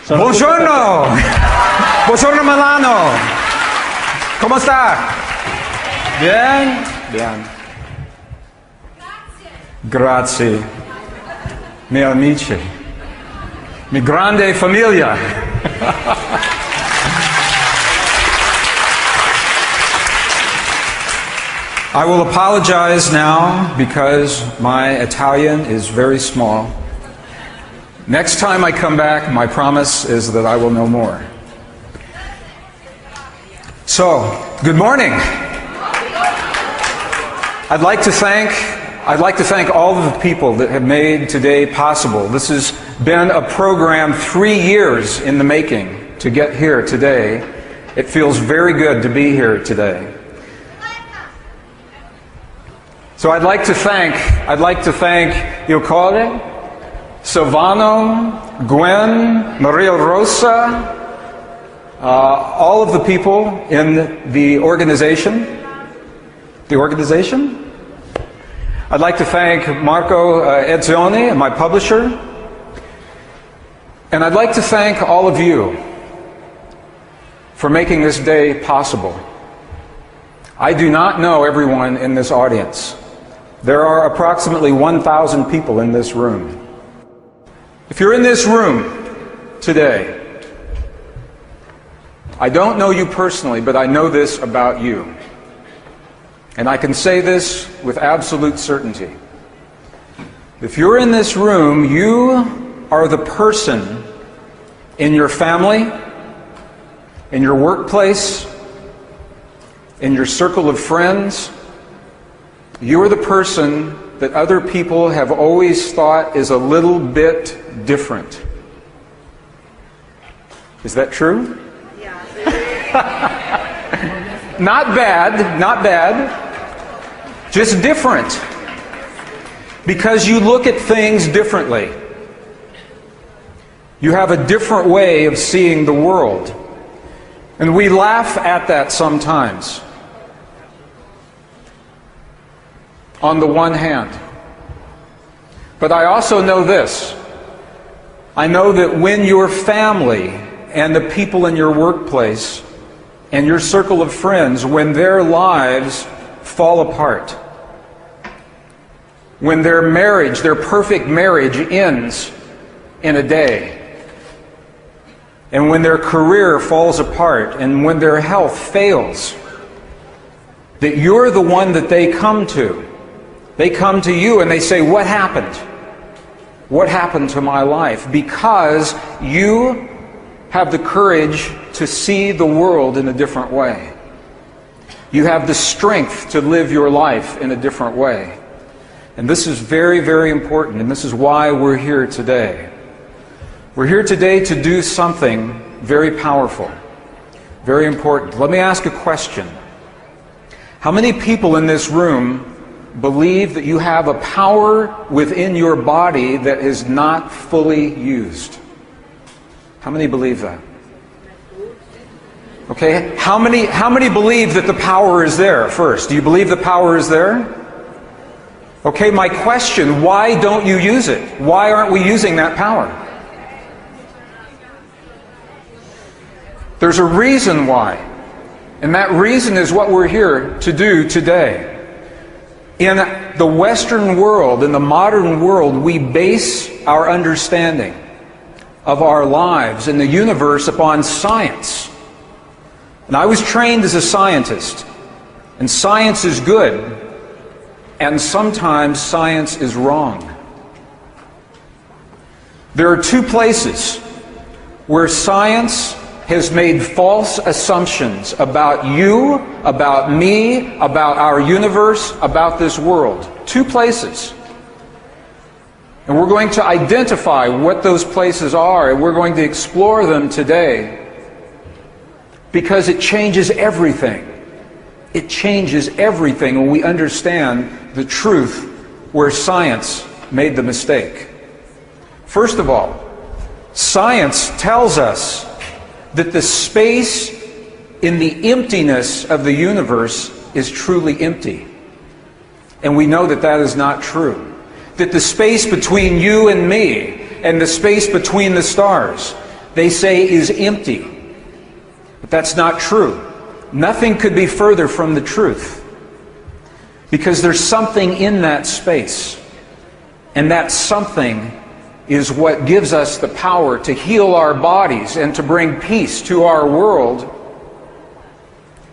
Buongiorno! Buongiorno Milano! ¿Cómo está? Bien? Bien. Grazie. Mi amici. Mi grande familia. I will apologize now because my Italian is very small. Next time I come back, my promise is that I will know more. So, good morning. I'd like to thank all of the people that have made today possible. This has been a program 3 years in the making to get here today. It feels very good to be here today. So I'd like to thank Ilkore, Silvano, Gwen, Maria Rosa, all of the people in the organization. I'd like to thank Marco Edzioni, my publisher. And I'd like to thank all of you for making this day possible. I do not know everyone in this audience. There are approximately 1,000 people in this room. If you're in this room today, I don't know you personally, but I know this about you. And I can say this with absolute certainty. If you're in this room, you are the person in your family, in your workplace, in your circle of friends. You are the person that other people have always thought is a little bit different. Is that true? Yeah. Not bad. Just different. Because you look at things differently. You have a different way of seeing the world. And we laugh at that sometimes. On the one hand. But I also know this. I know that when your family and the people in your workplace and your circle of friends, when their lives fall apart, when their marriage, their perfect marriage ends in a day, and when their career falls apart, and when their health fails, that you're the one that they come to. They come to you and they say, "What happened? What happened to my life?" Because you have the courage to see the world in a different way. You have the strength to live your life in a different way. And this is very, very important, and this is why we're here today. We're here today to do something very powerful, very important. Let me ask a question. How many people in this room believe that you have a power within your body that is not fully used? How many believe that? Okay, how many believe that the power is there first? Do you believe the power is there? Okay, my question, why don't you use it? Why aren't we using that power? There's a reason why. And that reason is what we're here to do today. In the Western world, in the modern world, we base our understanding of our lives and the universe upon science. And I was trained as a scientist. And science is good. And sometimes science is wrong. There are two places where science has made false assumptions about you, about me, about our universe, about this world. Two places. And we're going to identify what those places are, and we're going to explore them today. Because it changes everything. It changes everything when we understand the truth where science made the mistake. First of all, science tells us that the space in the emptiness of the universe is truly empty. And we know that that is not true. That the space between you and me, and the space between the stars, they say is empty. But that's not true. Nothing could be further from the truth. Because there's something in that space. And that something is what gives us the power to heal our bodies and to bring peace to our world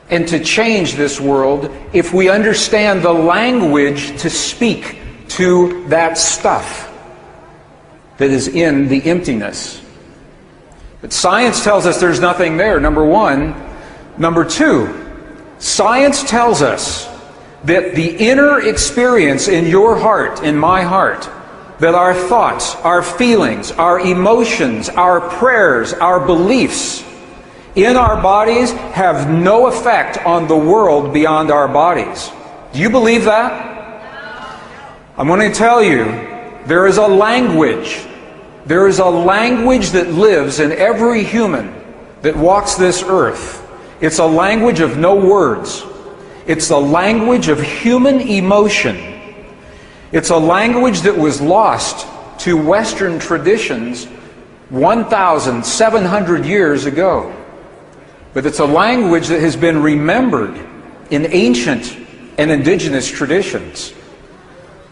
and to change this world if we understand the language to speak to that stuff that is in the emptiness. But science tells us there's nothing there, number one. Number two, science tells us that the inner experience in your heart, in my heart, that our thoughts, our feelings, our emotions, our prayers, our beliefs in our bodies have no effect on the world beyond our bodies. Do you believe that? I'm going to tell you, there is a language. There is a language that lives in every human that walks this earth. It's a language of no words. It's the language of human emotion. It's a language that was lost to Western traditions 1,700 years ago. But it's a language that has been remembered in ancient and indigenous traditions.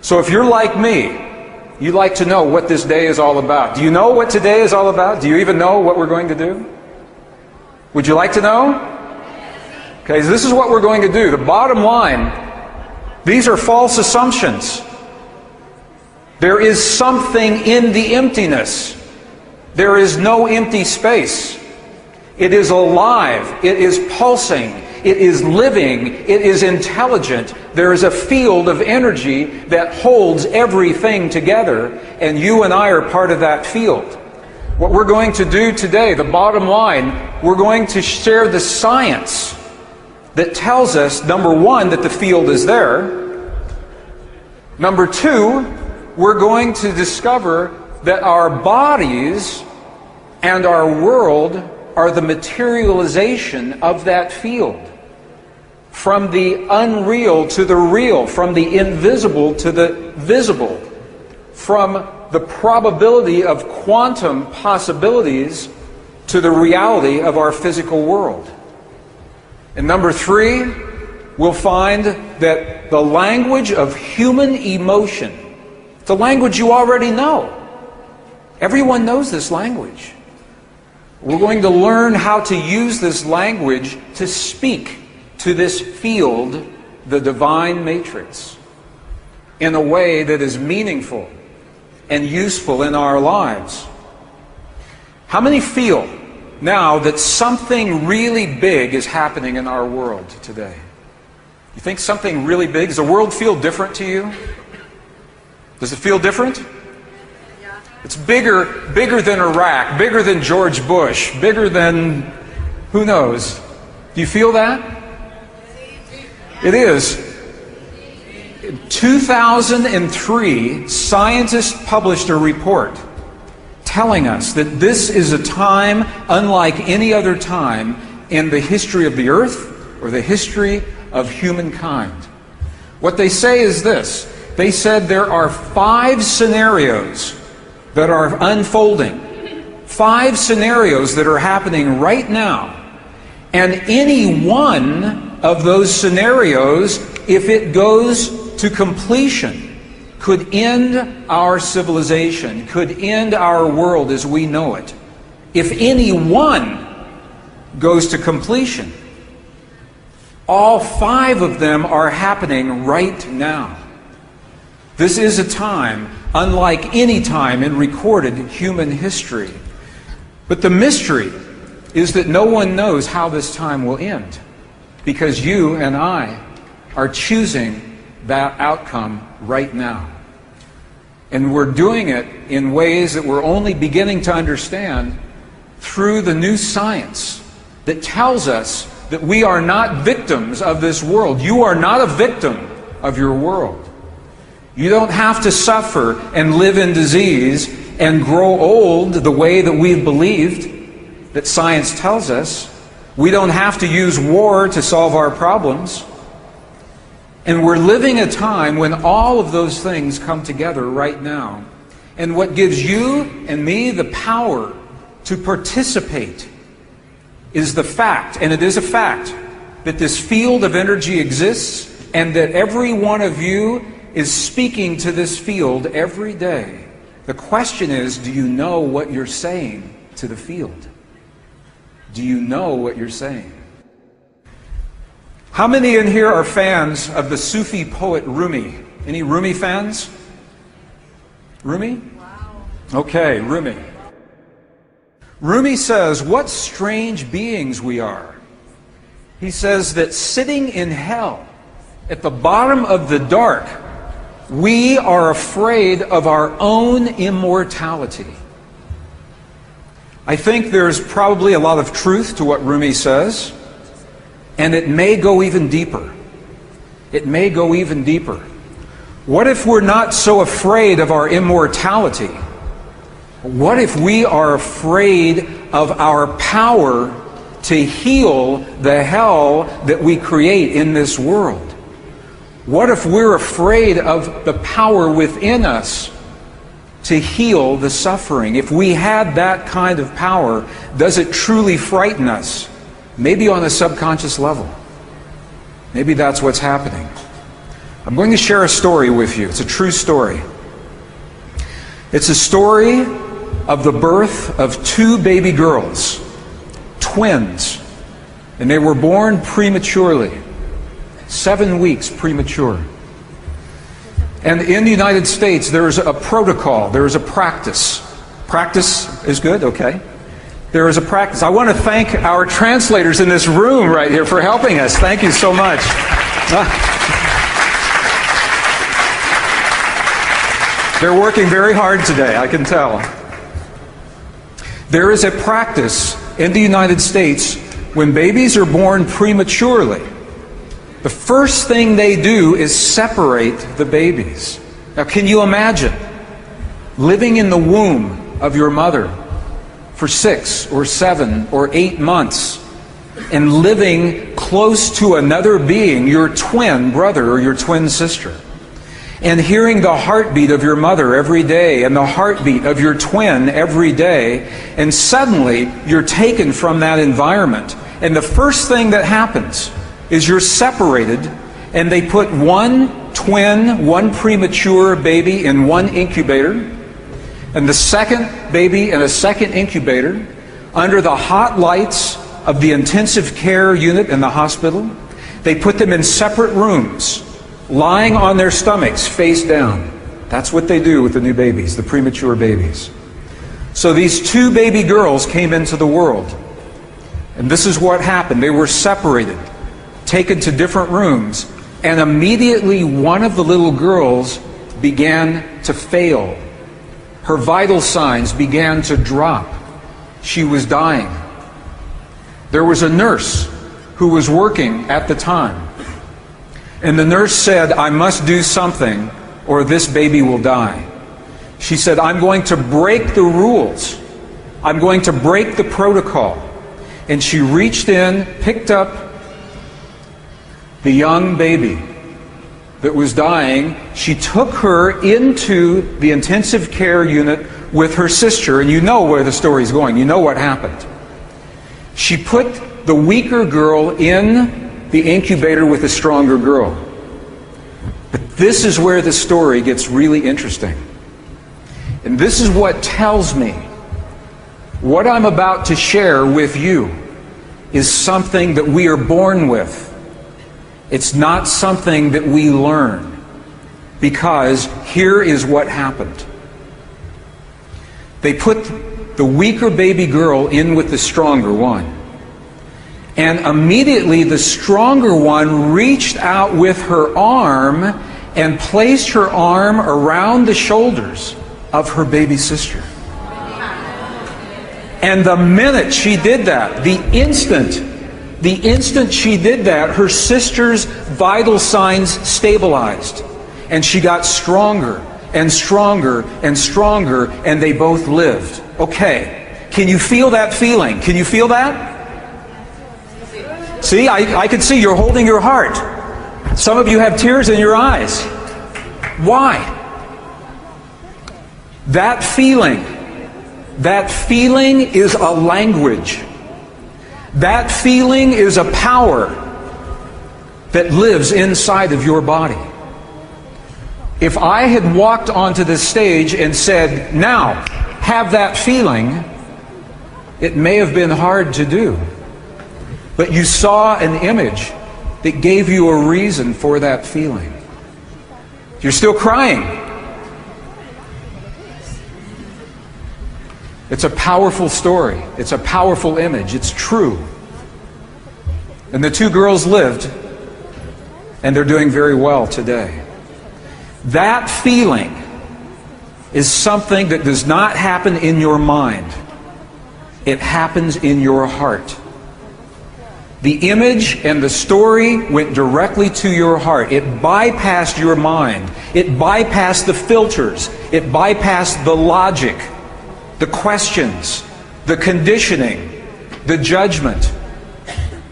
So if you're like me, you'd like to know what this day is all about. Do you know what today is all about? Do you even know what we're going to do? Would you like to know? Okay, so this is what we're going to do. The bottom line, these are false assumptions. There is something in the emptiness. There is no empty space. It is alive. It is pulsing. It is living. It is intelligent. There is a field of energy that holds everything together, and you and I are part of that field. What we're going to do today, the bottom line, we're going to share the science that tells us, number one, that the field is there. Number two, we're going to discover that our bodies and our world are the materialization of that field. From the unreal to the real, from the invisible to the visible, from the probability of quantum possibilities to the reality of our physical world. And number three, we'll find that the language of human emotion, the language you already know. Everyone knows this language. We're going to learn how to use this language to speak to this field, the divine matrix, in a way that is meaningful and useful in our lives. How many feel now that something really big is happening in our world today? You think something really big? Does the world feel different to you? Does it feel different? It's bigger than Iraq, bigger than George Bush, bigger than who knows. Do you feel that? It is. In 2003, scientists published a report telling us that this is a time unlike any other time in the history of the earth or the history of humankind. What they say is this. They said there are 5 scenarios that are unfolding. 5 scenarios that are happening right now. And any one of those scenarios, if it goes to completion, could end our civilization, could end our world as we know it. If any one goes to completion, all 5 of them are happening right now. This is a time unlike any time in recorded human history. But the mystery is that no one knows how this time will end, because you and I are choosing that outcome right now. And we're doing it in ways that we're only beginning to understand through the new science that tells us that we are not victims of this world. You are not a victim of your world. You don't have to suffer and live in disease and grow old the way that we've believed that science tells us. We don't have to use war to solve our problems. And we're living a time when all of those things come together right now. And what gives you and me the power To participate is the fact, and it is a fact, that this field of energy exists and that every one of you is speaking to this field every day. The question is, do you know what you're saying to the field? Do you know what you're saying? How many in here are fans of the Sufi poet Rumi? Any Rumi fans? Rumi? Wow. Okay, Rumi. Rumi says, what strange beings we are. He says that sitting in hell, at the bottom of the dark, we are afraid of our own immortality. I think there's probably a lot of truth to what Rumi says, and it may go even deeper. It may go even deeper. What if we're not so afraid of our immortality? What if we are afraid of our power to heal the hell that we create in this world? What if we're afraid of the power within us to heal the suffering? If we had that kind of power, does it truly frighten us? Maybe on a subconscious level. Maybe that's what's happening. I'm going to share a story with you. It's a true story. It's a story of the birth of two baby girls, twins, and they were born prematurely, 7 weeks premature. And in the United States, there's a protocol, there's a practice. Practice is good? Okay. There is a practice. I want to thank our translators in this room right here for helping us. Thank you so much. They're working very hard today, I can tell. There is a practice in the United States when babies are born prematurely. The first thing they do is separate the babies. Now, can you imagine living in the womb of your mother for 6 or 7 or 8 months and living close to another being, your twin brother or your twin sister, and hearing the heartbeat of your mother every day and the heartbeat of your twin every day, and suddenly you're taken from that environment. And the first thing that happens is you're separated, and they put one twin, one premature baby in one incubator, and the second baby in a second incubator under the hot lights of the intensive care unit in the hospital. They put them in separate rooms, lying on their stomachs, face down. That's what they do with the new babies, the premature babies. So these two baby girls came into the world. And this is what happened. They were separated, taken to different rooms, and immediately one of the little girls began to fail. Her vital signs began to drop. She was dying. There was a nurse who was working at the time. And the nurse said, I must do something or this baby will die. She said, I'm going to break the rules. I'm going to break the protocol. And she reached in, picked up the young baby that was dying. She took her into the intensive care unit with her sister, and you know where the story's going. You know what happened. She put the weaker girl in the incubator with the stronger girl. But this is where the story gets really interesting. And this is what tells me what I'm about to share with you is something that we are born with. It's not something that we learn. Because here is what happened. They put the weaker baby girl in with the stronger one. And immediately the stronger one reached out with her arm and placed her arm around the shoulders of her baby sister. And the minute she did that, the instant she did that, her sister's vital signs stabilized. And she got stronger and stronger and stronger, and they both lived. Okay, can you feel that feeling? Can you feel that? See, I can see you're holding your heart. Some of you have tears in your eyes. Why? That feeling That feeling is a language. That feeling is a power that lives inside of your body. If I had walked onto this stage and said, now, have that feeling, it may have been hard to do. But you saw an image that gave you a reason for that feeling. You're still crying. It's a powerful story. It's a powerful image. It's true. And the two girls lived, and they're doing very well today. That feeling is something that does not happen in your mind. It happens in your heart. The image and the story went directly to your heart. It bypassed your mind. It bypassed the filters. It bypassed the logic, the questions, the conditioning, the judgment.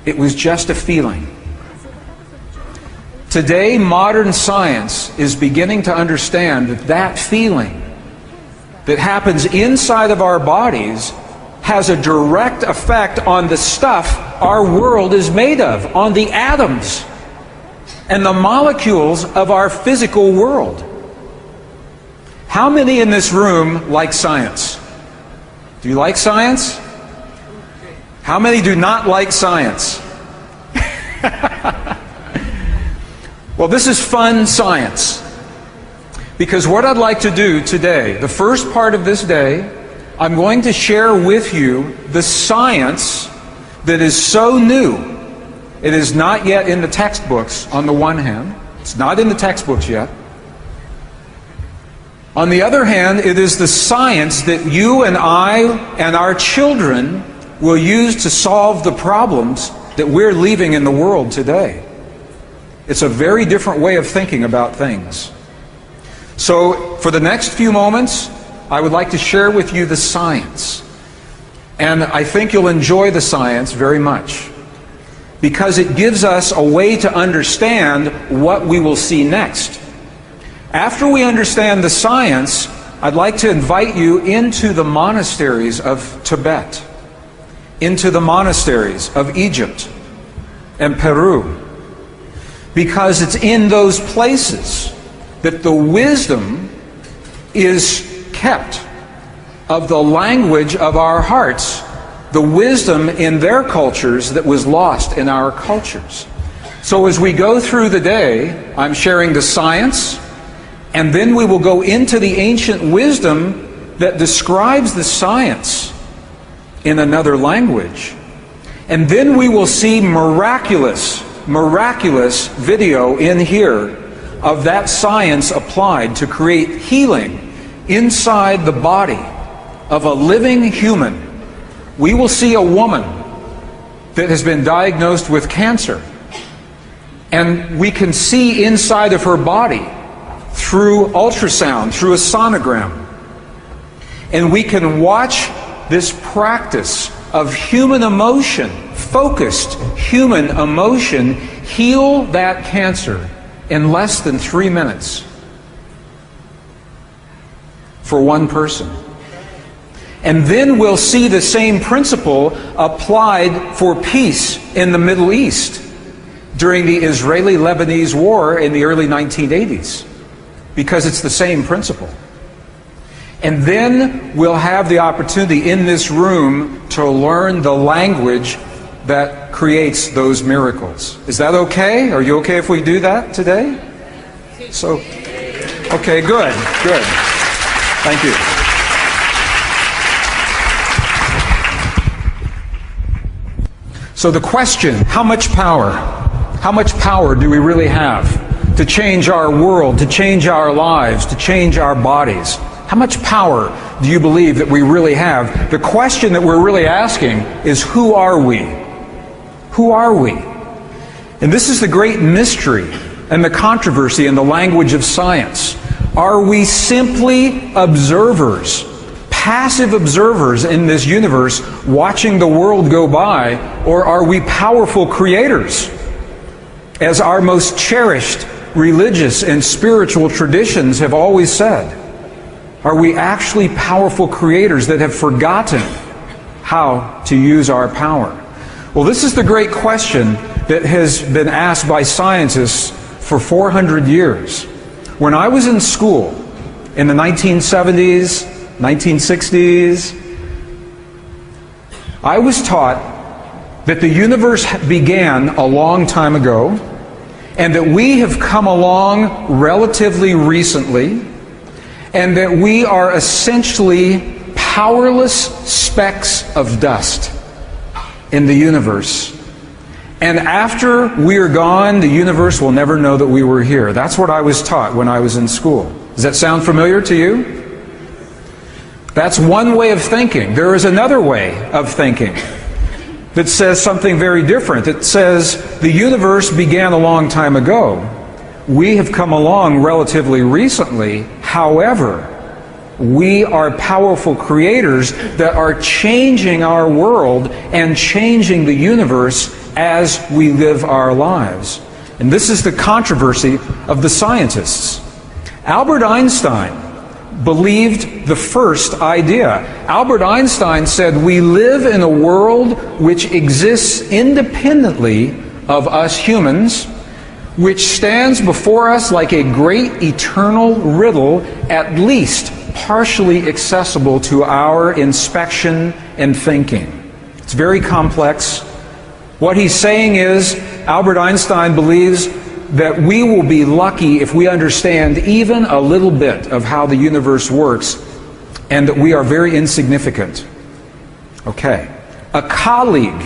It was just a feeling. Today, modern science is beginning to understand that that feeling that happens inside of our bodies has a direct effect on the stuff our world is made of, on the atoms and the molecules of our physical world. How many in this room like science? Do you like science? How many do not like science? Well, this is fun science. Because what I'd like to do today, the first part of this day, I'm going to share with you the science that is so new. It is not yet in the textbooks, on the one hand. It's not in the textbooks yet. On the other hand, it is the science that you and I and our children will use to solve the problems that we're leaving in the world today. It's a very different way of thinking about things. So, for the next few moments, I would like to share with you the science. And I think you'll enjoy the science very much, because it gives us a way to understand what we will see next. After we understand the science, I'd like to invite you into the monasteries of Tibet, into the monasteries of Egypt and Peru, because it's in those places that the wisdom is kept of the language of our hearts, the wisdom in their cultures that was lost in our cultures. So as we go through the day, I'm sharing the science, and then we will go into the ancient wisdom that describes the science in another language. And then we will see miraculous video in here of that science applied to create healing inside the body of a living human. We will see a woman that has been diagnosed with cancer, and we can see inside of her body through ultrasound, through a sonogram. And we can watch this practice of human emotion, focused human emotion, heal that cancer in less than 3 minutes for one person. And then we'll see the same principle applied for peace in the Middle East during the Israeli-Lebanese war in the early 1980s, because it's the same principle. And then we'll have the opportunity in this room to learn the language that creates those miracles. Is that okay? Are you okay if we do that today? So, okay, good. Thank you. So the question, how much power do we really have to change our world, to change our lives, to change our bodies? How much power do you believe that we really have? The question that we're really asking is, who are we? Who are we? And this is the great mystery and the controversy in the language of science. Are we simply observers, passive observers in this universe, watching the world go by, or are we powerful creators? As our most cherished religious and spiritual traditions have always said, Are we actually powerful creators that have forgotten how to use our power? Well, this is the great question that has been asked by scientists for 400 years. When I was in school in the 1970s, 1960s, I was taught that the universe began a long time ago and that we have come along relatively recently and that we are essentially powerless specks of dust in the universe. And after we are gone, the universe will never know that we were here. That's what I was taught when I was in school. Does that sound familiar to you? That's one way of thinking. There is another way of thinking that says something very different. It says the universe began a long time ago. We have come along relatively recently. However, we are powerful creators that are changing our world and changing the universe as we live our lives. And this is the controversy of the scientists. Albert Einstein believed the first idea. Albert Einstein said, we live in a world which exists independently of us humans, which stands before us like a great eternal riddle, at least partially accessible to our inspection and thinking. It's very complex. What he's saying is, Albert Einstein believes that we will be lucky if we understand even a little bit of how the universe works, and that we are very insignificant. Okay. A colleague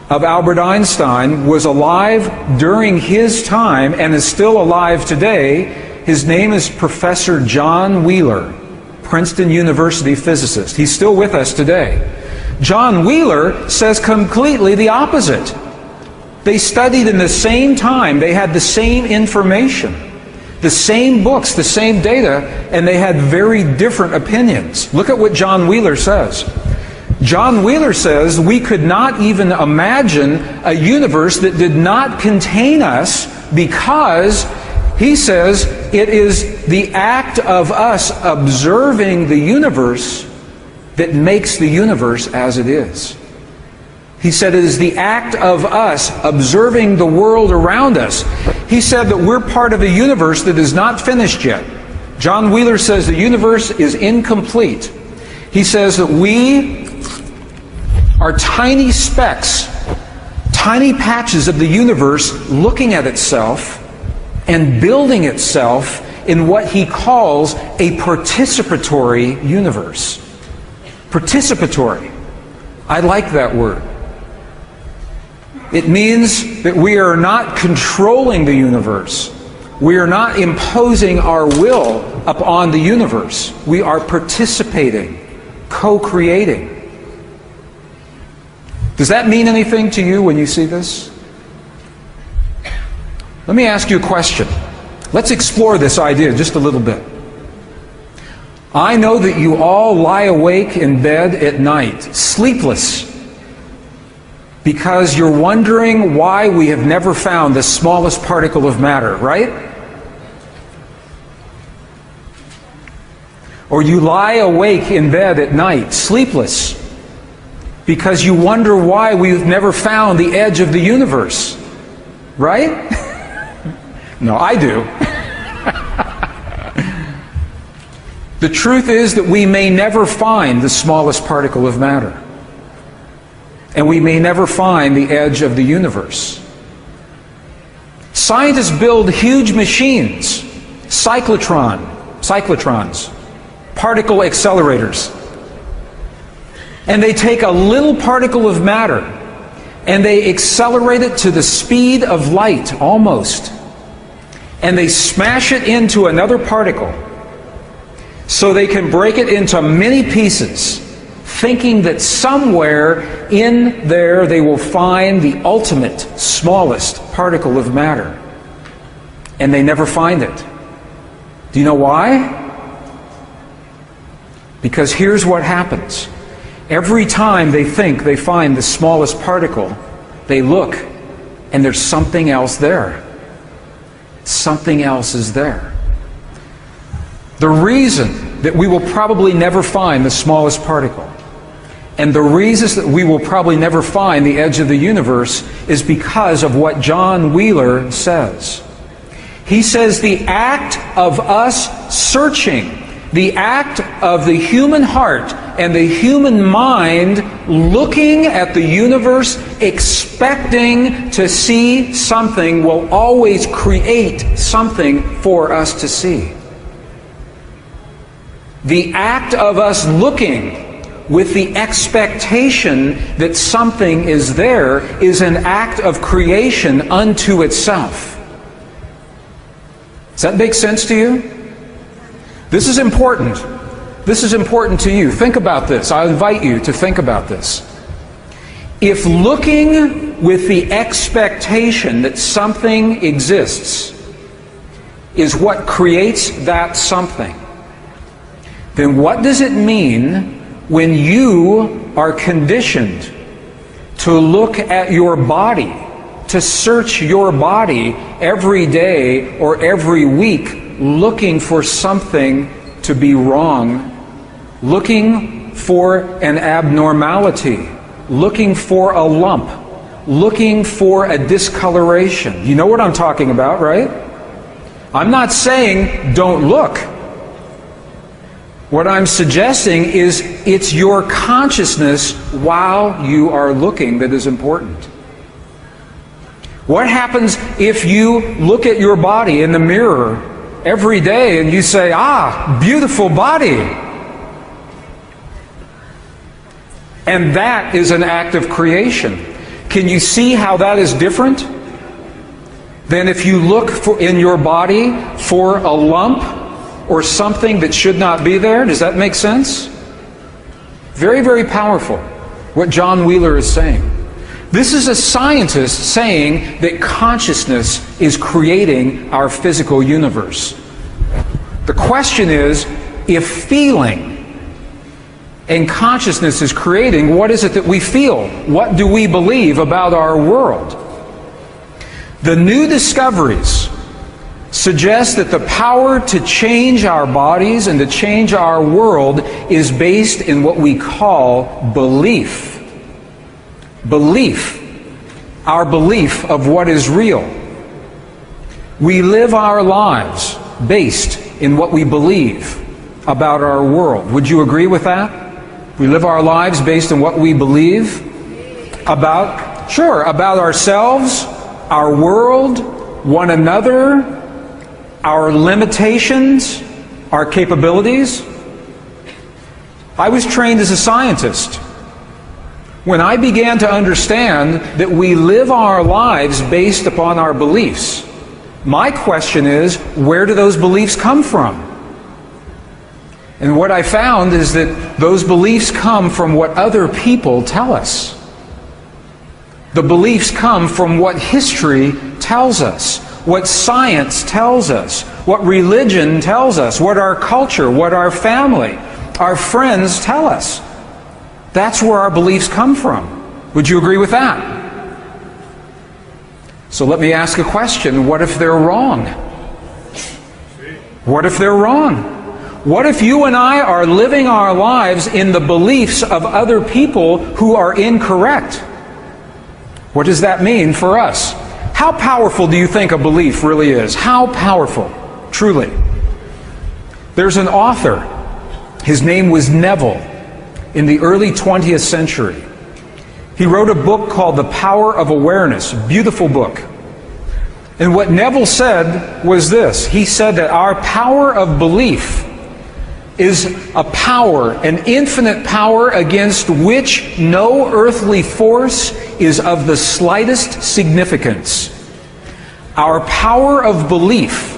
of Albert Einstein was alive during his time and is still alive today. His name is Professor John Wheeler, Princeton University physicist. He's still with us today. John Wheeler says completely the opposite. They studied in the same time, they had the same information, the same books, the same data, and they had very different opinions. Look at what John Wheeler says. John Wheeler says we could not even imagine a universe that did not contain us, because he says it is the act of us observing the universe that makes the universe as it is. He said it is the act of us observing the world around us. He said that we're part of a universe that is not finished yet. John Wheeler says the universe is incomplete. He says that we are tiny specks, tiny patches of the universe looking at itself and building itself in what he calls a participatory universe. Participatory. I like that word. It means that we are not controlling the universe. We are not imposing our will upon the universe. We are participating, co-creating. Does that mean anything to you when you see this? Let me ask you a question. Let's explore this idea just a little bit. I know that you all lie awake in bed at night, sleepless, because you're wondering why we have never found the smallest particle of matter, right? Or you lie awake in bed at night, sleepless, because you wonder why we've never found the edge of the universe, right? No, I do. The truth is that we may never find the smallest particle of matter. And we may never find the edge of the universe. Scientists build huge machines, cyclotrons, particle accelerators. And they take a little particle of matter and they accelerate it to the speed of light, almost. And they smash it into another particle so they can break it into many pieces, thinking that somewhere in there they will find the ultimate, smallest particle of matter. And they never find it. Do you know why? Because here's what happens. Every time they think they find the smallest particle, they look and there's something else there. Something else is there. The reason that we will probably never find the smallest particle. And the reasons that we will probably never find the edge of the universe is because of what John Wheeler says. He says the act of us searching, the act of the human heart and the human mind looking at the universe, expecting to see something, will always create something for us to see. The act of us looking with the expectation that something is there is an act of creation unto itself. Does that make sense to you? This is important. This is important to you. Think about this. I invite you to think about this. If looking with the expectation that something exists is what creates that something, then what does it mean when you are conditioned to look at your body, to search your body every day or every week, looking for something to be wrong, looking for an abnormality, looking for a lump, looking for a discoloration? You know what I'm talking about, right? I'm not saying don't look. What I'm suggesting is it's your consciousness while you are looking that is important. What happens if you look at your body in the mirror every day and you say, "Ah, beautiful body"? And that is an act of creation. Can you see how that is different than if you look in your body for a lump or something that should not be there? Does that make sense? Very, very powerful, what John Wheeler is saying. This is a scientist saying that consciousness is creating our physical universe. The question is, if feeling and consciousness is creating, what is it that we feel? What do we believe about our world? The new discoveries suggest that the power to change our bodies and to change our world is based in what we call belief. Belief. Our belief of what is real. We live our lives based in what we believe about our world. Would you agree with that? We live our lives based on what we believe about, sure, about ourselves, our world, one another, our limitations, our capabilities. I was trained as a scientist. When I began to understand that we live our lives based upon our beliefs, my question is, where do those beliefs come from? And what I found is that those beliefs come from what other people tell us. The beliefs come from what history tells us, what science tells us, what religion tells us, what our culture, what our family, our friends tell us. That's where our beliefs come from. Would you agree with that? So let me ask a question. What if they're wrong? What if they're wrong? What if you and I are living our lives in the beliefs of other people who are incorrect? What does that mean for us? How powerful do you think a belief really is? How powerful, truly? There's an author. His name was Neville. In the early 20th century, he wrote a book called The Power of Awareness, a beautiful book. And what Neville said was this. He said that our power of belief is a power, an infinite power against which no earthly force is of the slightest significance. Our power of belief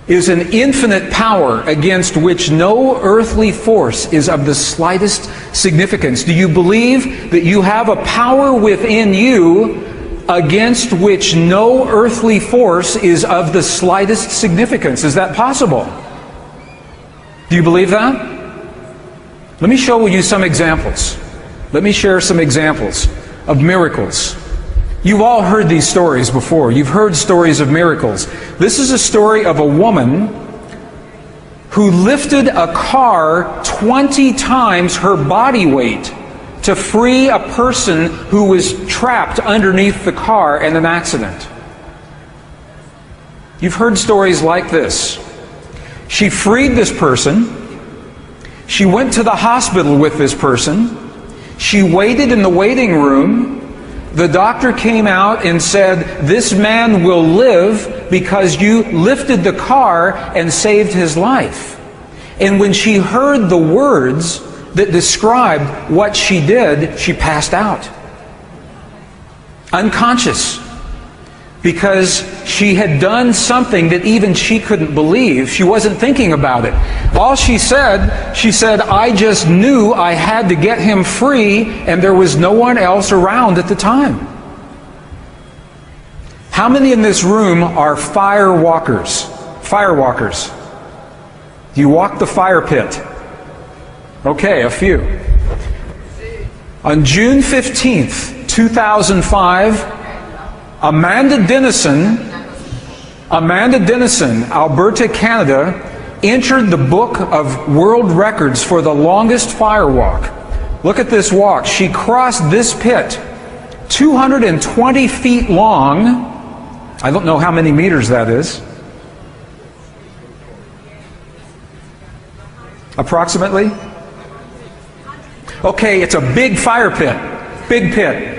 is an infinite power against which no earthly force is of the slightest significance. Do you believe that you have a power within you against which no earthly force is of the slightest significance? Is that possible? Do you believe that? Let me show you some examples. Let me share some examples of miracles. You've all heard these stories before. You've heard stories of miracles. This is a story of a woman who lifted a car 20 times her body weight to free a person who was trapped underneath the car in an accident. You've heard stories like this. She freed this person. She went to the hospital with this person. She waited in the waiting room. The doctor came out and said, "This man will live because you lifted the car and saved his life." And when she heard the words that described what she did, she passed out. Unconscious. Because she had done something that even she couldn't believe. She wasn't thinking about it. All she said, "I just knew I had to get him free, and there was no one else around at the time." How many in this room are fire walkers? Fire walkers. Do you walk the fire pit? Okay, a few. On June 15th, 2005, Amanda Dennison, Alberta, Canada, entered the book of world records for the longest fire walk. Look at this walk. She crossed this pit, 220 feet long. I don't know how many meters that is. Approximately? Okay, it's a big fire pit. Big pit.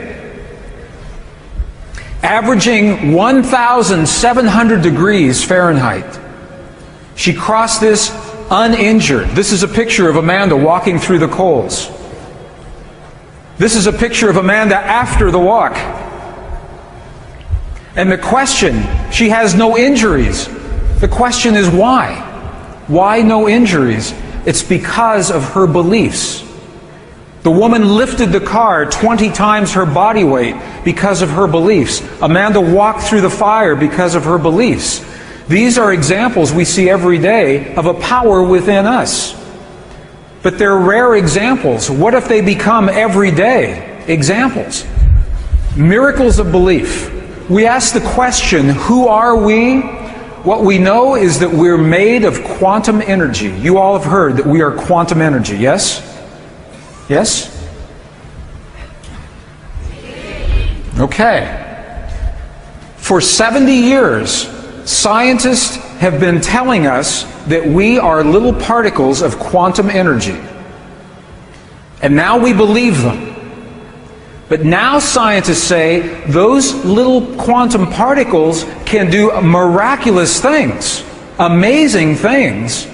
Averaging 1,700 degrees Fahrenheit. She crossed this uninjured. This is a picture of Amanda walking through the coals. This is a picture of Amanda after the walk. And the question, she has no injuries. The question is why? Why no injuries? It's because of her beliefs. The woman lifted the car 20 times her body weight because of her beliefs. Amanda walked through the fire because of her beliefs. These are examples we see every day of a power within us. But they're rare examples. What if they become everyday examples? Miracles of belief. We ask the question, who are we? What we know is that we're made of quantum energy. You all have heard that we are quantum energy, yes? Yes? Okay. For 70 years, scientists have been telling us that we are little particles of quantum energy. And now we believe them. But now scientists say those little quantum particles can do miraculous things, amazing things.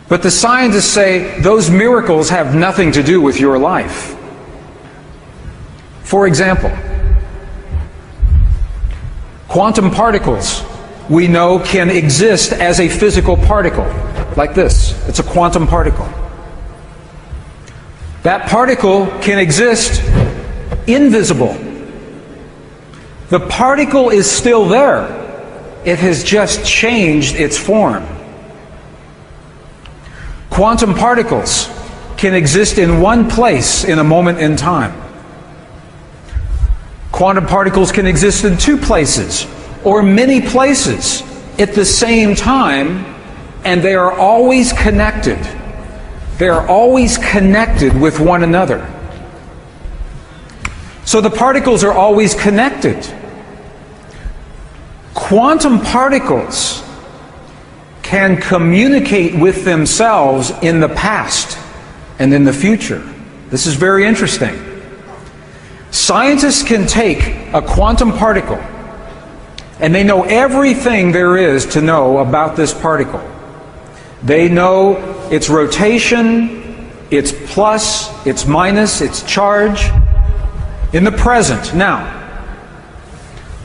But the scientists say those miracles have nothing to do with your life. For example, quantum particles, we know, can exist as a physical particle, like this. It's a quantum particle. That particle can exist invisible. The particle is still there. It has just changed its form. Quantum particles can exist in one place in a moment in time. Quantum particles can exist in two places or many places at the same time, and they are always connected. They are always connected with one another. So the particles are always connected. Quantum particles can communicate with themselves in the past and in the future. This is very interesting. Scientists can take a quantum particle and they know everything there is to know about this particle. They know its rotation, its plus, its minus, its charge in the present, now.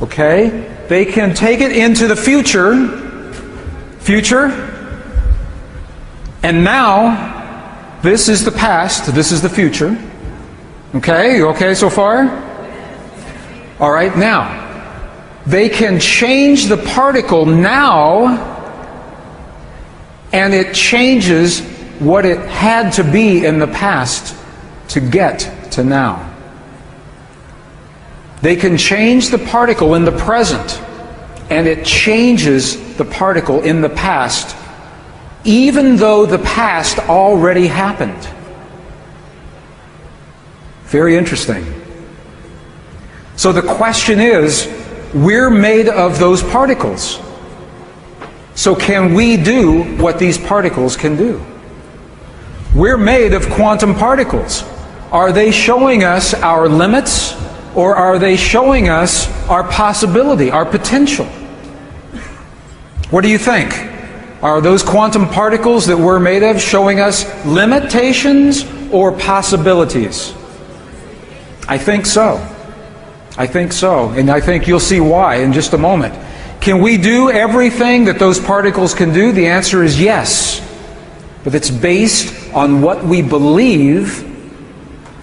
Okay? They can take it into the future, and now this is the past, this is the future. Okay? You okay so far? All right, now they can change the particle now, and it changes what it had to be in the past to get to now. They can change the particle in the present, and it changes the particle in the past even though the past already happened. Very interesting. So the question is, we're made of those particles. So can we do what these particles can do? We're made of quantum particles. Are they showing us our limits, or are they showing us our possibility, our potential? What do you think? Are those quantum particles that we're made of showing us limitations or possibilities? I think so. I think so. And I think you'll see why in just a moment. Can we do everything that those particles can do? The answer is yes. But it's based on what we believe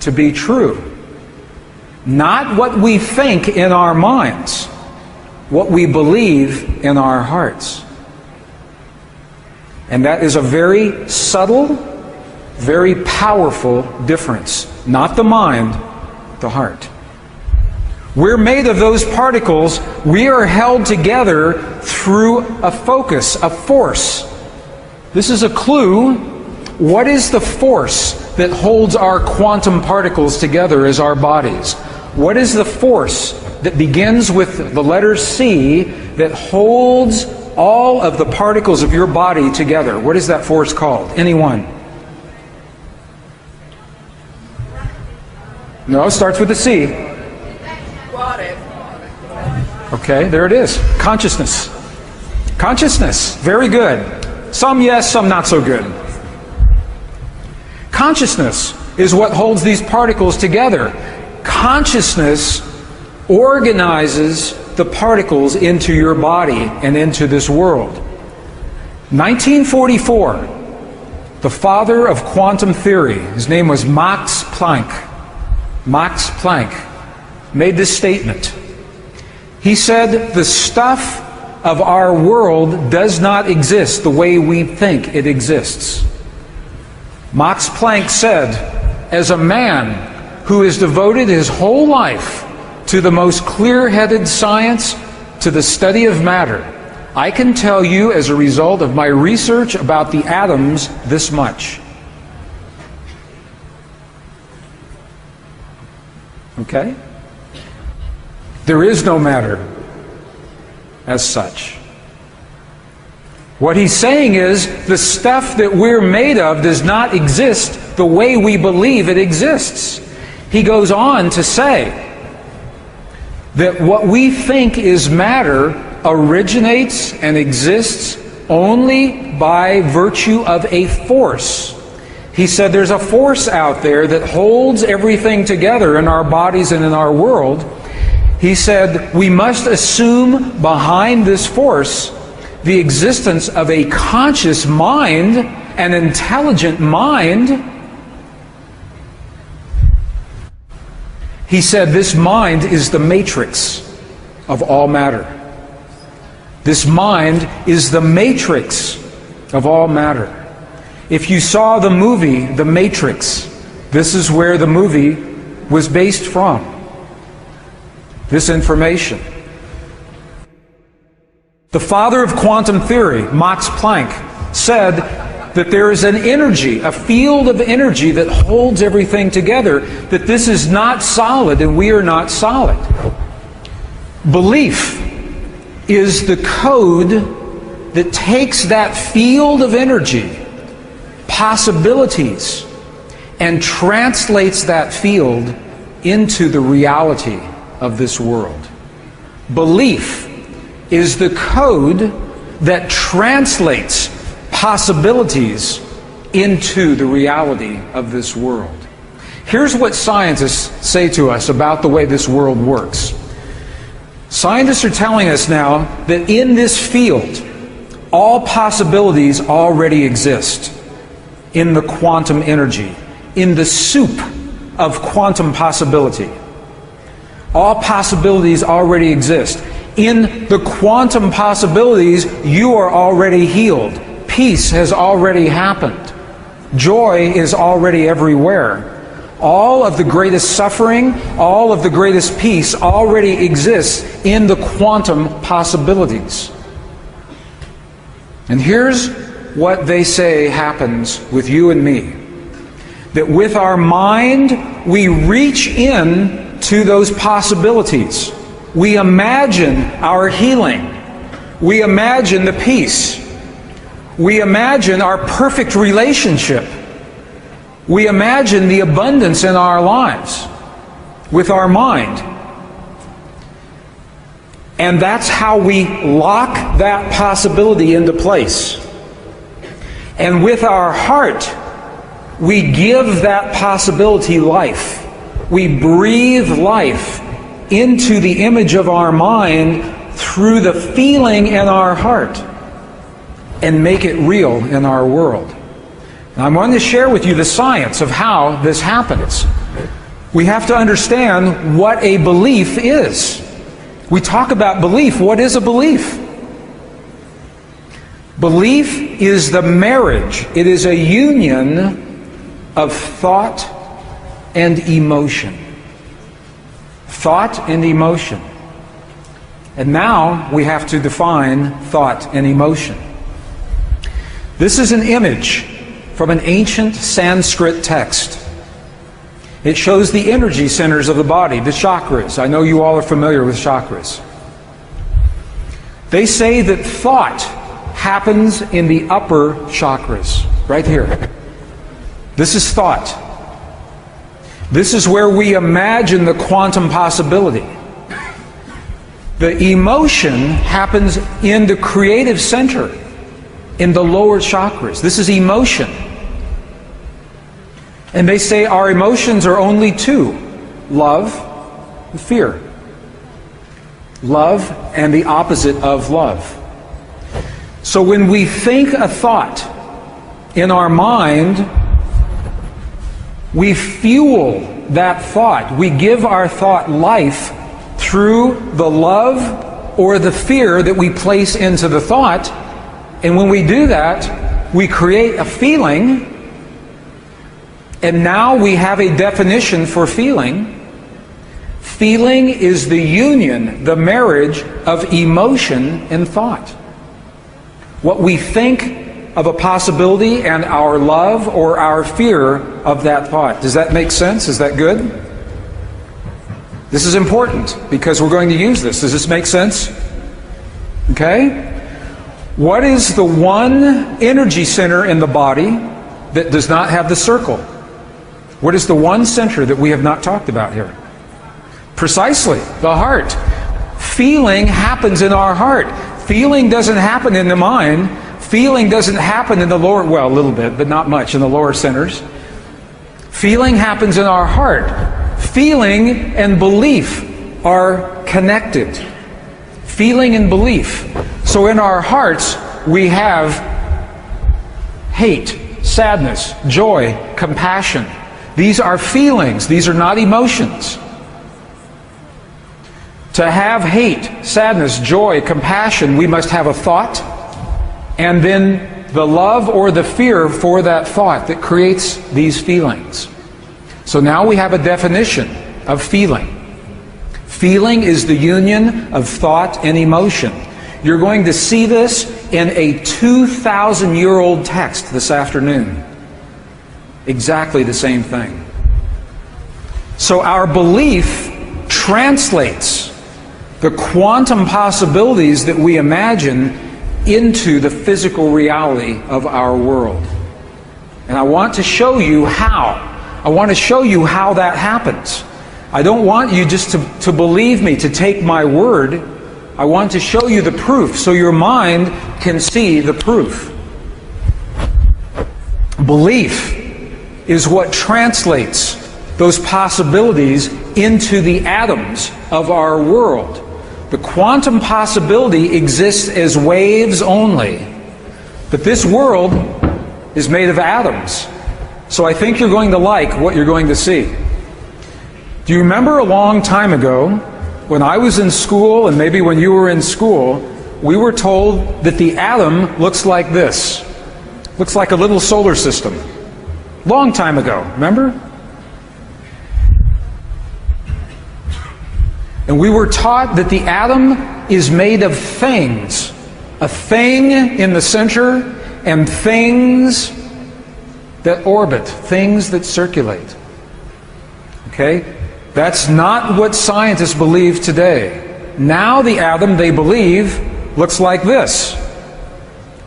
to be true. Not what we think in our minds. What we believe in our hearts. And that is a very subtle, very powerful difference. Not the mind, the heart. We're made of those particles. We are held together through a focus, a force. This is a clue. What is the force that holds our quantum particles together as our bodies? What is the force that begins with the letter C that holds all of the particles of your body together? What is that force called? Anyone? No, it starts with a C. Okay, there it is. Consciousness. Consciousness. Very good. Some yes, some not so good. Consciousness is what holds these particles together. Consciousness organizes the particles into your body and into this world. 1944, the father of quantum theory, his name was Max Planck. Max Planck made this statement. He said, the stuff of our world does not exist the way we think it exists. Max Planck said, as a man who has devoted his whole life to the most clear-headed science, to the study of matter, I can tell you as a result of my research about the atoms this much. Okay? There is no matter as such. What he's saying is the stuff that we're made of does not exist the way we believe it exists. He goes on to say that what we think is matter originates and exists only by virtue of a force. He said there's a force out there that holds everything together in our bodies and in our world. He said we must assume behind this force the existence of a conscious mind, an intelligent mind. He said this mind is the matrix of all matter. This mind is the matrix of all matter. If you saw the movie The Matrix, this is where the movie was based from. This information. The father of quantum theory, Max Planck, said that there is an energy, a field of energy that holds everything together, that this is not solid and we are not solid. Belief is the code that takes that field of energy, possibilities, and translates that field into the reality of this world. Belief is the code that translates possibilities into the reality of this world. Here's what scientists say to us about the way this world works. Scientists are telling us now that in this field, all possibilities already exist in the quantum energy, in the soup of quantum possibility. All possibilities already exist. In the quantum possibilities, you are already healed. Peace has already happened. Joy is already everywhere. All of the greatest suffering, all of the greatest peace already exists in the quantum possibilities. And here's what they say happens with you and me. That with our mind, we reach in to those possibilities. We imagine our healing. We imagine the peace. We imagine our perfect relationship. We imagine the abundance in our lives with our mind. And that's how we lock that possibility into place. And with our heart, we give that possibility life. We breathe life into the image of our mind through the feeling in our heart and make it real in our world. Now, I'm going to share with you the science of how this happens. We have to understand what a belief is. We talk about belief. What is a belief? Belief is the marriage. It is a union of thought and emotion. Thought and emotion. And now we have to define thought and emotion. This is an image from an ancient Sanskrit text. It shows the energy centers of the body, the chakras. I know you all are familiar with chakras. They say that thought happens in the upper chakras, right here. This is thought. This is where we imagine the quantum possibility. The emotion happens in the creative center, in the lower chakras. This is emotion. And they say our emotions are only two: love and fear. Love and the opposite of love. So when we think a thought in our mind, we fuel that thought. We give our thought life through the love or the fear that we place into the thought. And when we do that, we create a feeling. And now we have a definition for feeling. Feeling is the union, the marriage of emotion and thought. What we think of a possibility and our love or our fear of that thought. Does that make sense? Is that good? This is important because we're going to use this. Does this make sense? Okay? What is the one energy center in the body that does not have the circle? What is the one center that we have not talked about here? Precisely, the heart. Feeling happens in our heart. Feeling doesn't happen in the mind. Feeling doesn't happen in the lower, well, a little bit, but not much in the lower centers. Feeling happens in our heart. Feeling and belief are connected. Feeling and belief. So in our hearts, we have hate, sadness, joy, compassion. These are feelings. These are not emotions. To have hate, sadness, joy, compassion, we must have a thought, and then the love or the fear for that thought that creates these feelings. So now we have a definition of feeling. Feeling is the union of thought and emotion. You're going to see this in a 2,000-year-old text this afternoon. Exactly the same thing. So our belief translates the quantum possibilities that we imagine into the physical reality of our world. And I want to show you how. I want to show you how that happens. I don't want you just to believe me, to take my word. I want to show you the proof so your mind can see the proof. Belief is what translates those possibilities into the atoms of our world. The quantum possibility exists as waves only. But this world is made of atoms. So I think you're going to like what you're going to see. Do you remember a long time ago, when I was in school, and maybe when you were in school, we were told that the atom looks like this. Looks like a little solar system. Long time ago, remember? And we were taught that the atom is made of things. A thing in the center and things that orbit, things that circulate. Okay? That's not what scientists believe today. Now the atom, they believe, looks like this.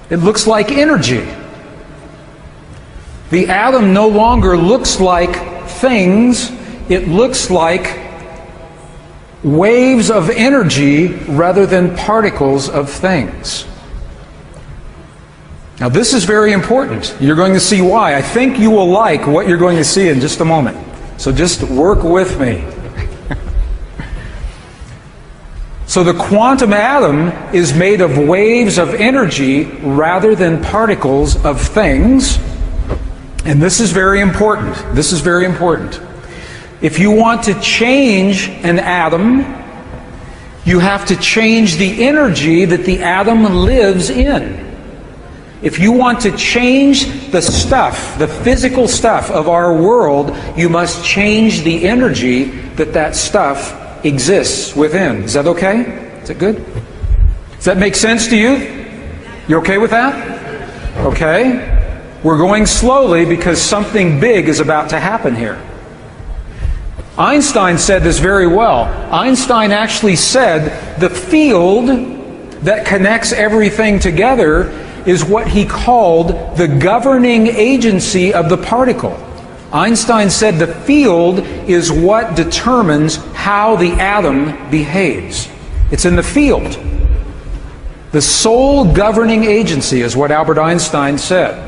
It looks like energy. The atom no longer looks like things. It looks like waves of energy rather than particles of things. Now this is very important. You're going to see why. I think you will like what you're going to see in just a moment. So just work with me. So the quantum atom is made of waves of energy rather than particles of things. And this is very important. This is very important. If you want to change an atom, you have to change the energy that the atom lives in. If you want to change the stuff, the physical stuff of our world, you must change the energy that that stuff exists within. Is that okay? Is that good? Does that make sense to you? You okay with that? Okay. We're going slowly because something big is about to happen here. Einstein said this very well. Einstein actually said the field that connects everything together is what he called the governing agency of the particle. Einstein said the field is what determines how the atom behaves. It's in the field. The sole governing agency is what Albert Einstein said.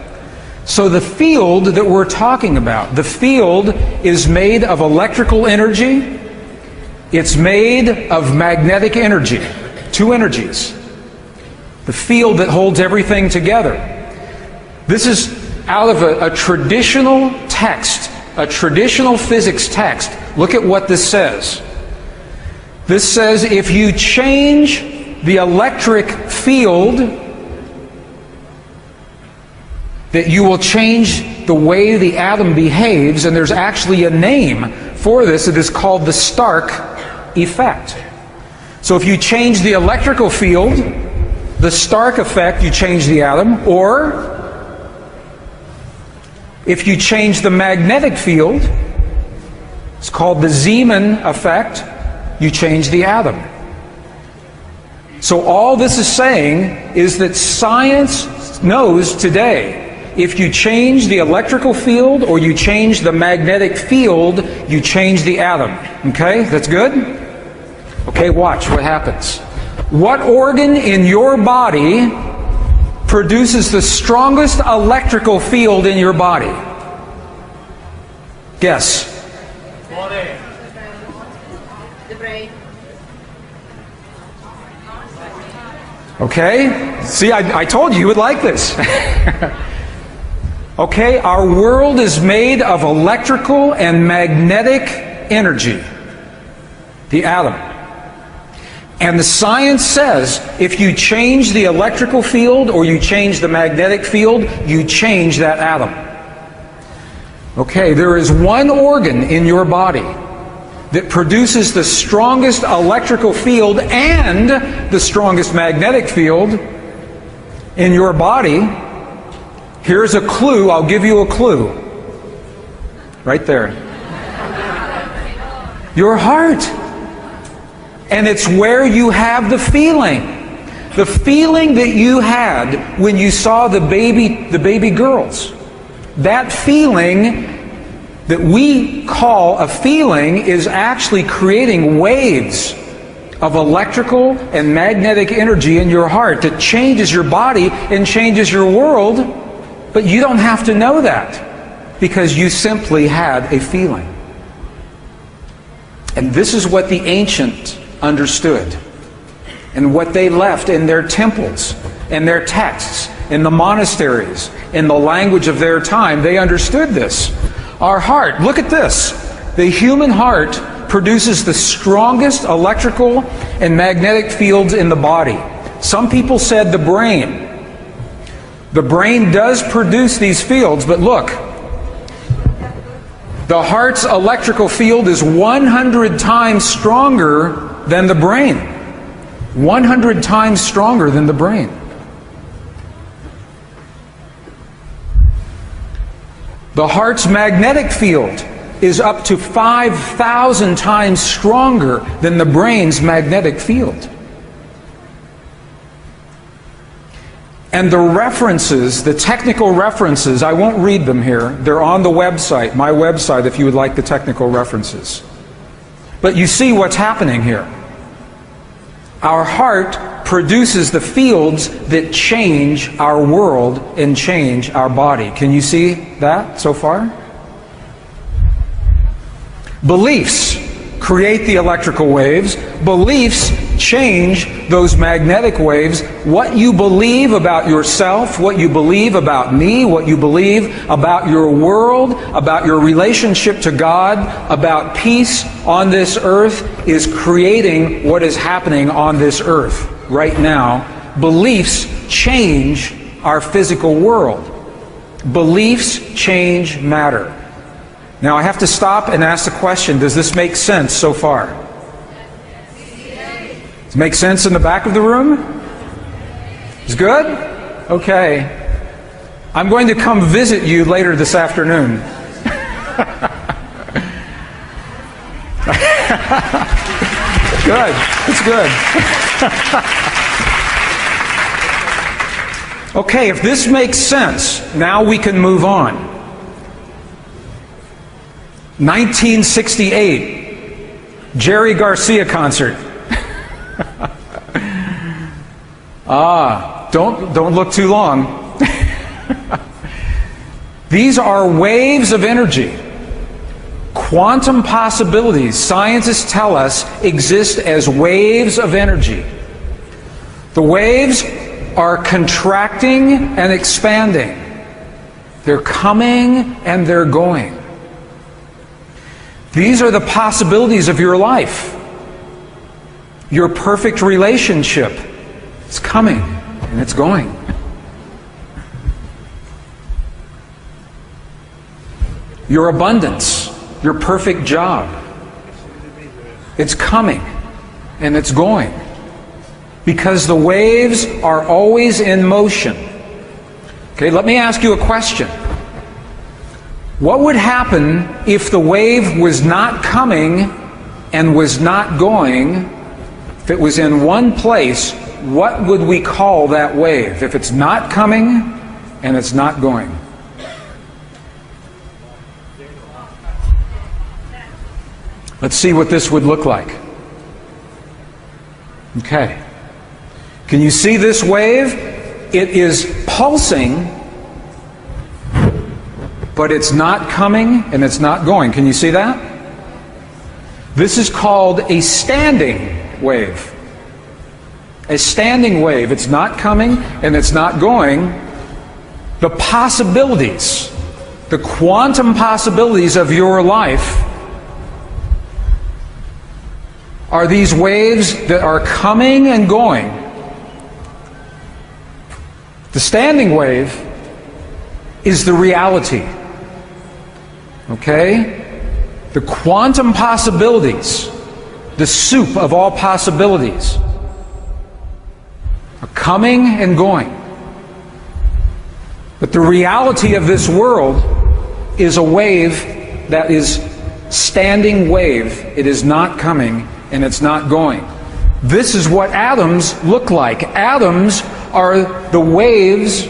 So the field that we're talking about, the field is made of electrical energy. It's made of magnetic energy, two energies. The field that holds everything together. This is out of a traditional text, a traditional physics text. Look at what this says. This says if you change the electric field, that you will change the way the atom behaves, and there's actually a name for this. It is called the Stark effect. So if you change the electrical field, the Stark effect, you change the atom, or if you change the magnetic field, it's called the Zeeman effect, you change the atom. So all this is saying is that science knows today, if you change the electrical field or you change the magnetic field, you change the atom. Okay, that's good? Okay, watch what happens. What organ in your body produces the strongest electrical field in your body? Guess. The brain. Okay? See, I told you would like this. Okay, our world is made of electrical and magnetic energy. The atom. And the science says if you change the electrical field or you change the magnetic field, you change that atom. Okay, there is one organ in your body that produces the strongest electrical field and the strongest magnetic field in your body. Here's a clue. I'll give you a clue. Right there. Your heart. And it's where you have the feeling. The feeling that you had when you saw the baby girls. That feeling that we call a feeling is actually creating waves of electrical and magnetic energy in your heart that changes your body and changes your world. But you don't have to know that because you simply had a feeling. And this is what the ancient understood and what they left in their temples and their texts, in the monasteries, in the language of their time. They understood this. Our heart, look at this. The human heart produces the strongest electrical and magnetic fields in the body. Some people said the brain. The brain does produce these fields, but look. The heart's electrical field is 100 times stronger than the brain. 100 times stronger than the brain. The heart's magnetic field is up to 5,000 times stronger than the brain's magnetic field. And the references, the technical references, I won't read them here. They're on the website, my website, if you would like the technical references. But you see what's happening here. Our heart produces the fields that change our world and change our body. Can you see that so far? Beliefs create the electrical waves. Beliefs change those magnetic waves. What you believe about yourself, what you believe about me, what you believe about your world, about your relationship to God, about peace on this earth is creating what is happening on this earth right now. Beliefs change our physical world. Beliefs change matter. Now I have to stop and ask the question, does this make sense so far? Does it make sense in the back of the room? It's good? Okay. I'm going to come visit you later this afternoon. Good. It's good. Okay, if this makes sense, now we can move on. 1968, Jerry Garcia concert. Don't look too long. These are waves of energy. Quantum possibilities, scientists tell us, exist as waves of energy. The waves are contracting and expanding. They're coming and they're going. These are the possibilities of your life. Your perfect relationship is coming and it's going. Your abundance, your perfect job, it's coming and it's going. Because the waves are always in motion. Okay, let me ask you a question. What would happen if the wave was not coming and was not going? If it was in one place, what would we call that wave? If it's not coming and it's not going? Let's see what this would look like. Okay. Can you see this wave? It is pulsing, but it's not coming and it's not going. Can you see that? This is called a standing wave. A standing wave. It's not coming and it's not going. The possibilities, the quantum possibilities of your life are these waves that are coming and going. The standing wave is the reality. Okay? The quantum possibilities, the soup of all possibilities, are coming and going. But the reality of this world is a wave that is standing wave. It is not coming and it's not going. This is what atoms look like. Atoms are the waves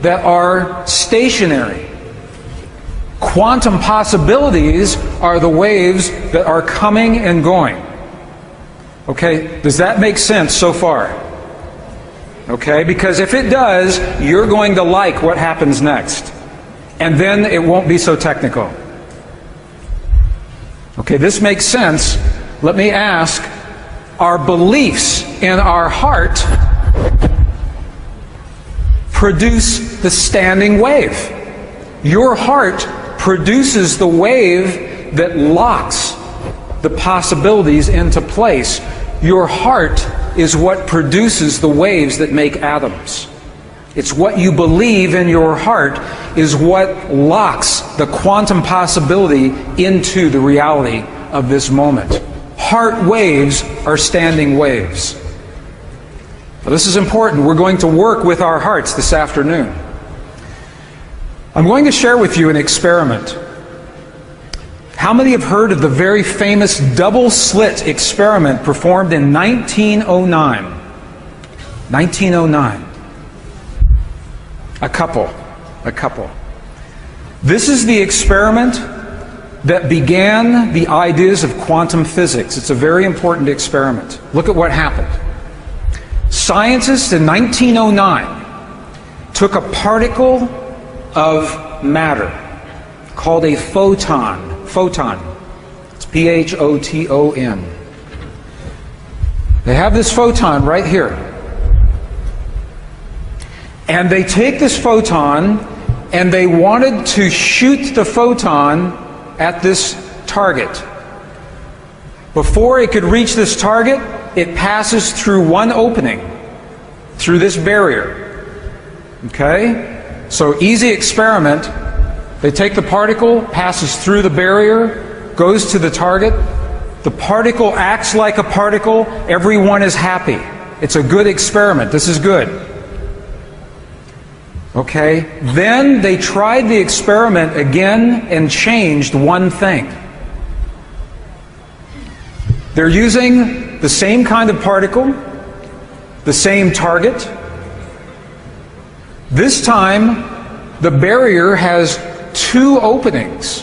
that are stationary. Quantum possibilities are the waves that are coming and going. Okay, does that make sense so far? Okay, because if it does, you're going to like what happens next. And then it won't be so technical. Okay, this makes sense. Let me ask, our beliefs in our heart produce the standing wave. Your heart produces the wave that locks the possibilities into place. Your heart is what produces the waves that make atoms. It's what you believe in your heart is what locks the quantum possibility into the reality of this moment. Heart waves are standing waves. Well, this is important. We're going to work with our hearts this afternoon. I'm going to share with you an experiment. How many have heard of the very famous double slit experiment performed in 1909? 1909. A couple. This is the experiment that began the ideas of quantum physics. It's a very important experiment. Look at what happened. Scientists in 1909 took a particle of matter called a photon. It's P-H-O-T-O-N. They have this photon right here. And they take this photon and they wanted to shoot the photon at this target. Before it could reach this target, it passes through one opening, through this barrier. Okay? So easy experiment. They take the particle, passes through the barrier, goes to the target. The particle acts like a particle. Everyone is happy. It's a good experiment. This is good. Okay? Then they tried the experiment again and changed one thing. They're using the same kind of particle, the same target. This time, the barrier has two openings.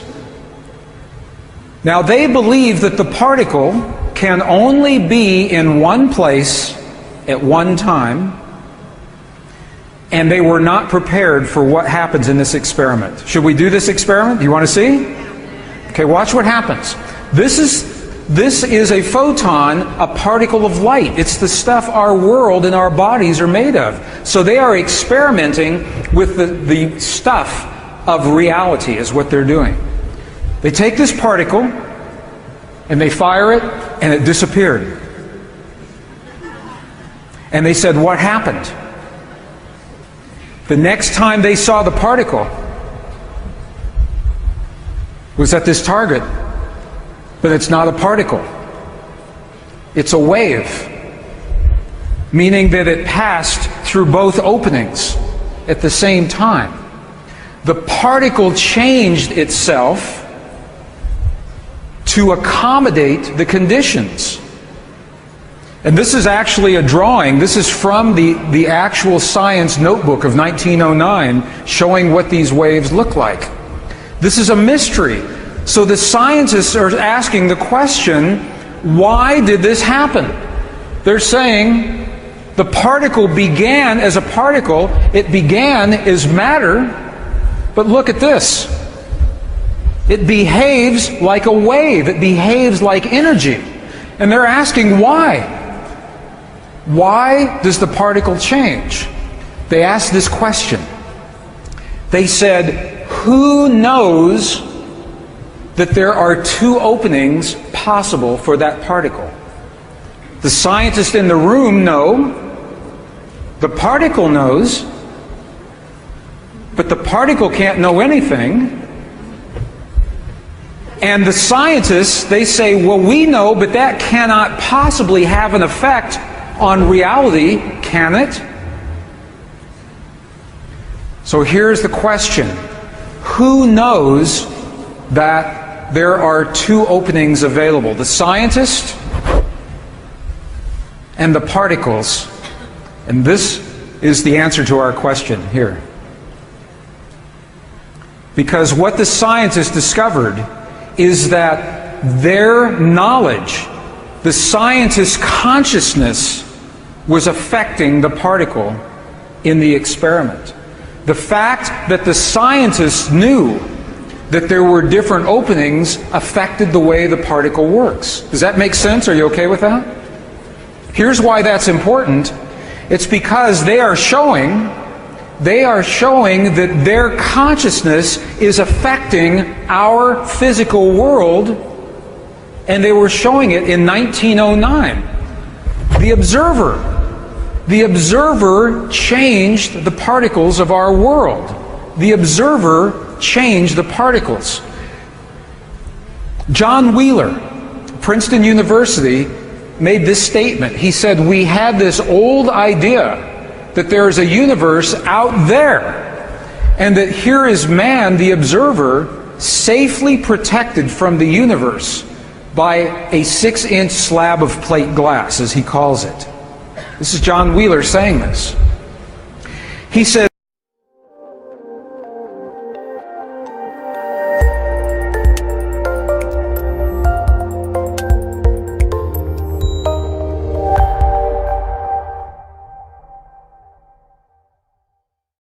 Now, they believe that the particle can only be in one place at one time, and they were not prepared for what happens in this experiment. Should we do this experiment? Do you want to see? Okay, watch what happens. This is a photon, a particle of light. It's the stuff our world and our bodies are made of. So they are experimenting with the stuff of reality is what they're doing. They take this particle and they fire it and it disappeared. And they said, what happened? The next time they saw the particle was at this target, but it's not a particle. It's a wave, meaning that it passed through both openings at the same time. The particle changed itself to accommodate the conditions. And this is actually a drawing. This is from the actual science notebook of 1909 showing what these waves look like. This is a mystery. So the scientists are asking the question, why did this happen? They're saying the particle began as a particle. It began as matter. But look at this. It behaves like a wave. It behaves like energy. And they're asking why. Why does the particle change? They asked this question. They said, who knows that there are two openings possible for that particle? The scientists in the room know. The particle knows. But the particle can't know anything. And the scientists, they say, well, we know, but that cannot possibly have an effect on reality, can it? So here's the question. Who knows that there are two openings available? The scientist and the particles. And this is the answer to our question here. Because what the scientists discovered is that their knowledge, the scientist's consciousness, was affecting the particle in the experiment. The fact that the scientists knew that there were different openings affected the way the particle works. Does that make sense? Are you okay with that? Here's why that's important. It's because they are showing that their consciousness is affecting our physical world, and they were showing it in 1909. The observer changed the particles of our world. The observer changed the particles. John Wheeler, Princeton University, made this statement. He said, we had this old idea that there is a universe out there, And that here is man, the observer, safely protected from the universe by a 6-inch slab of plate glass, as he calls it. This is John Wheeler saying this. He says,